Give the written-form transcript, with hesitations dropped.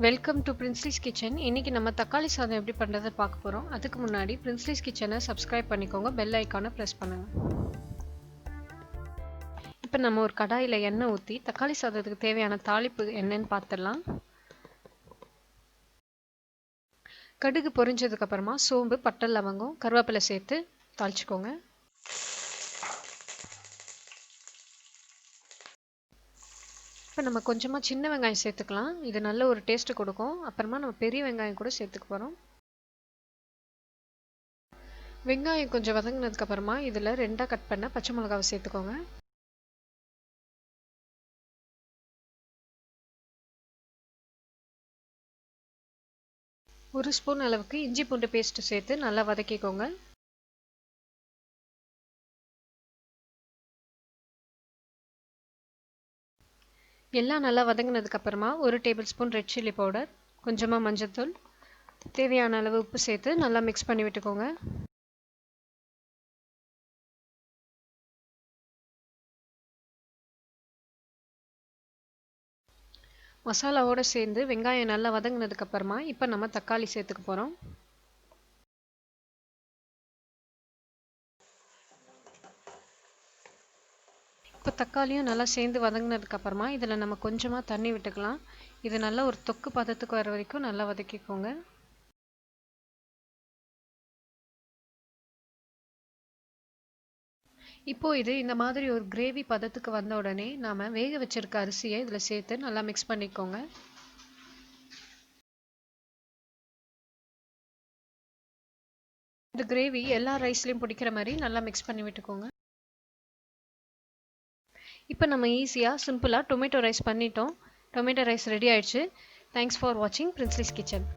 Welcome to பிரின்ஸ்லிஸ் kitchen. இன்னைக்கு நம்ம தக்காளி சாதம் எப்படி பண்ணுறதை பார்க்க போகிறோம். அதுக்கு முன்னாடி பிரின்ஸ்லிஸ் கிச்சனை சப்ஸ்கிரைப் பண்ணிக்கோங்க, பெல் ஐக்கானை ப்ரெஸ் பண்ணுங்க. இப்போ நம்ம ஒரு கடாயில் எண்ணெய் ஊற்றி தக்காளி சாதத்துக்கு தேவையான தாளிப்பு என்னன்னு பார்த்துடலாம். கடுகு பொரிஞ்சதுக்கு அப்புறமா சோம்பு, பட்டை, லவங்கம், கருவேப்பிலை சேர்த்து தாளிச்சுக்கோங்க. இப்போ நம்ம கொஞ்சமாக சின்ன வெங்காயம் சேர்த்துக்கலாம். இது நல்ல ஒரு டேஸ்ட்டு கொடுக்கும். அப்புறமா நம்ம பெரிய வெங்காயம் கூட சேர்த்துக்க போகிறோம். வெங்காயம் கொஞ்சம் வதங்கினதுக்கப்புறமா இதில் 2 கட் பண்ண பச்சை மிளகாவை சேர்த்துக்கோங்க. ஒரு ஸ்பூன் அளவுக்கு இஞ்சி பூண்டு பேஸ்ட்டு சேர்த்து நல்லா வதக்கிக்கோங்க. எல்லாம் நல்லா வதங்கினதுக்கு அப்புறமா 1 table spoon red chilli powder, கொஞ்சமாக மஞ்சள்தூள், தேவையான அளவு உப்பு சேர்த்து நல்லா மிக்ஸ் பண்ணி விட்டுக்கோங்க. மசாலாவோடு சேர்ந்து வெங்காயம் நல்லா வதங்கினதுக்கு அப்புறமா இப்போ நம்ம தக்காளி சேர்த்துக்க போகிறோம். இப்போ தக்காளியும் நல்லா சேர்ந்து வதங்கினதுக்கு அப்புறமா இதில் நம்ம கொஞ்சமாக தண்ணி விட்டுக்கலாம். இது நல்லா ஒரு தொக்கு பதத்துக்கு வர வரைக்கும் நல்லா வதக்கிக்கோங்க. இப்போ இது இந்த மாதிரி ஒரு கிரேவி பதத்துக்கு வந்த உடனே நாம் வேக வச்சிருக்க அரிசியை இதில் சேர்த்து நல்லா மிக்ஸ் பண்ணிக்கோங்க. இந்த கிரேவி எல்லா ரைஸ்லையும் பிடிக்கிற மாதிரி நல்லா மிக்ஸ் பண்ணி விட்டுக்கோங்க. இப்போ நம்ம ஈஸியாக சிம்பிளாக டொமேட்டோ ரைஸ் பண்ணிட்டோம். டொமேட்டோ ரைஸ் ரெடி ஆயிடுச்சு. தேங்க்ஸ் ஃபார் வாட்சிங் பிரின்ஸ்லிஸ் கிச்சன்.